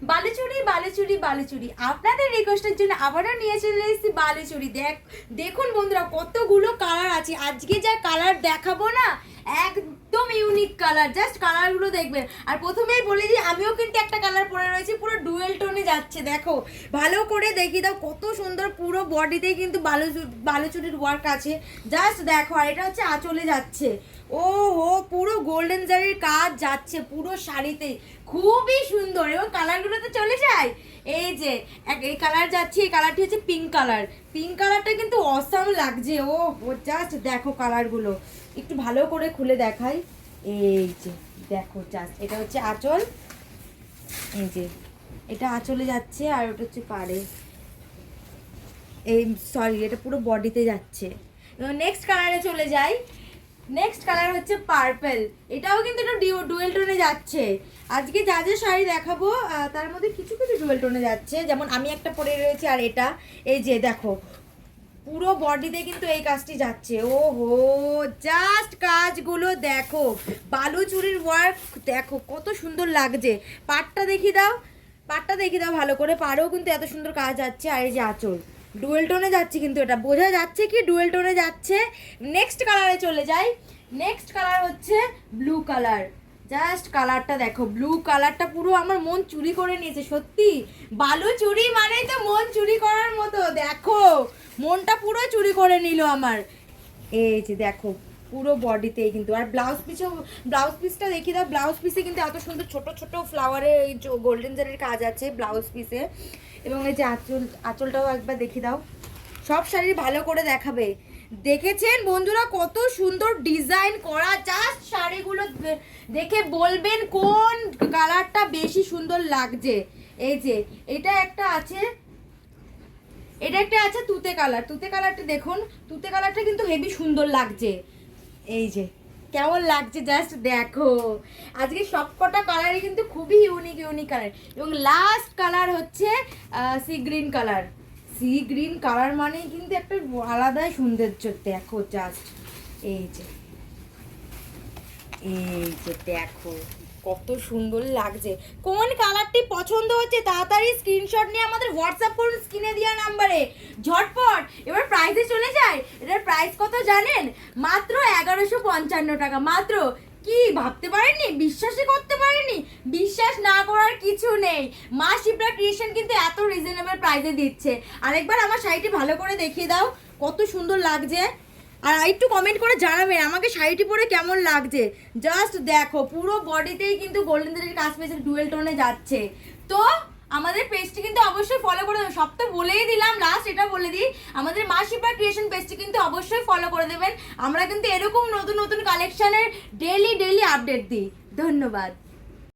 বালুচুরি বালুচুরি বালুচুরি আপনাদের রিকোয়েস্টের জন্য আবারও নিয়ে চলে এসেছি বালুচুরি। দেখুন বন্ধুরা কতগুলো কালার আছে। আজকে যা কালার দেখাবো না একদম ইউনিক কালার, জাস্ট কালারগুলো দেখবেন। আর প্রথমেই বলে দিই আমিও কিন্তু একটা কালার পরে রয়েছি, পুরো ডুয়েল টোনে যাচ্ছে। দেখো ভালো করে দেখিয়ে দাও কত সুন্দর, পুরো বডিতেই কিন্তু বালুচুরির ওয়ার্ক আছে। জাস্ট দেখো, আর এটা হচ্ছে আঁচলে যাচ্ছে। ও হো, পুরো গোল্ডেন জারির কাজ যাচ্ছে পুরো শাড়িতে, খুবই সুন্দর। এবং কালারগুলো তো চলে যায়, এই যে এই কালার যাচ্ছে, এই কালারটি হচ্ছে পিঙ্ক কালার। পিঙ্ক কালারটা কিন্তু অসাম লাগছে। ও জাস্ট দেখো কালারগুলো একটু ভালো করে খুলে দেখাই। এই যে দেখো জাস্ট, এটা হচ্ছে আঁচল, এই যে এটা আঁচলে যাচ্ছে, আর ওটা হচ্ছে পাড়ে, এই সরি এটা পুরো বডিতে যাচ্ছে। নেক্সট কালারে চলে যাই। নেক্সট কালার হচ্ছে পার্পল, এটাও কিন্তু একটু ডুয়েল টোনে যাচ্ছে। আজকে যা যা শাড়ি দেখাবো তার মধ্যে কিছু কিছু ডুয়েল টোনে যাচ্ছে, যেমন আমি একটা পরে রয়েছি, আর এটা এই যে দেখো পুরো বডিতে কিন্তু এই কাজটি যাচ্ছে। ও হো, জাস্ট কাজগুলো দেখো, বালুচুরির ওয়ার্ক দেখো কত সুন্দর লাগছে। পাটটা দেখিয়ে দাও, পাটটা দেখিয়ে দাও ভালো করে। পাড়েও কিন্তু এত সুন্দর কাজ যাচ্ছে। আর এই যে আঁচল ডুয়েল টোনে যাচ্ছে, কিন্তু এটা বোঝা যাচ্ছে কি ডুয়েল টোনে যাচ্ছে। নেক্সট কালারে চলে যাই। নেক্সট কালার হচ্ছে ব্লু কালার। জাস্ট কালারটা দেখো, ব্লু কালারটা পুরো আমার মন চুরি করে নিয়েছে। সত্যি বালু চুরি মানেই তো মন চুরি করার মতো। দেখো মনটা পুরো চুরি করে নিল আমার। এই যে দেখো পুরো বডিতে কিন্তু। আর ব্লাউজ পিসটা দেখিয়ে দাও। ব্লাউজ পিসে কিন্তু এত সুন্দর ছোট ছোট ফ্লাওয়ারের এই গোল্ডেন জারের কাজ আছে ব্লাউজ পিসে। এবং এই যে আঁচলটাও একবার দেখিয়ে দাও। সব শাড়ি ভালো করে দেখাবে। দেখেছেন বন্ধুরা কত সুন্দর ডিজাইন করা, জাস্ট শাড়িগুলো দেখে বলবেন কোন কালারটা বেশি সুন্দর লাগছে। এই যে এটা একটা আছে, এটা একটা আছে তুতে কালার। তুতে কালারটা দেখুন, তুতে কালারটা কিন্তু হেভি সুন্দর লাগছে। এই যে কেমন লাগছে জাস্ট দেখো। আজকে সবকটা কালারই কিন্তু খুবই ইউনিক ইউনিক কালার। এবং লাস্ট কালার হচ্ছে sea green colour. Sea green colour মানেই কিন্তু একটা আলাদাই সৌন্দর্য। দেখো জাস্ট, এই যে দেখো কত সুন্দর লাগছে। কোন কালারটি পছন্দ হচ্ছে তাড়াতাড়ি স্ক্রিনশট নিয়ে আমাদের হোয়াটসঅ্যাপ করুন স্ক্রিনে দেওয়া নাম্বারে ঝটপট। এবার প্রাইসে চলে যায়। এটার প্রাইস কত জানেন? মাত্র 1155 টাকা। মাত্র, কি ভাবতে পারেননি? বিশ্বাসই করতে পারেননি? বিশ্বাস না করার কিছু নেই, মা শিপ্রা ক্রিয়েশন কিন্তু এত রিজনেবল প্রাইসে দিচ্ছে। আরেকবার আমার শাড়িটি ভালো করে দেখিয়ে দাও কত সুন্দর লাগছে। আর একটু কমেন্ট করে জানাবেন আমাকে শাড়িটি পরে কেমন লাগছে। জাস্ট দেখো পুরো বডিতেই কিন্তু গোল্ডেন জারির কাজ পেয়েছে, ডুয়েল টোনে যাচ্ছে। তো আমাদের পেজটি কিন্তু অবশ্যই ফলো করে দেবেন। সব তো বলেই দিলাম, লাস্ট এটা বলে দিই, আমাদের মা শিপ্রা ক্রিয়েশন পেজটি কিন্তু অবশ্যই ফলো করে দেবেন। আমরা কিন্তু এরকম নতুন নতুন কালেকশনের ডেইলি আপডেট দিই। ধন্যবাদ।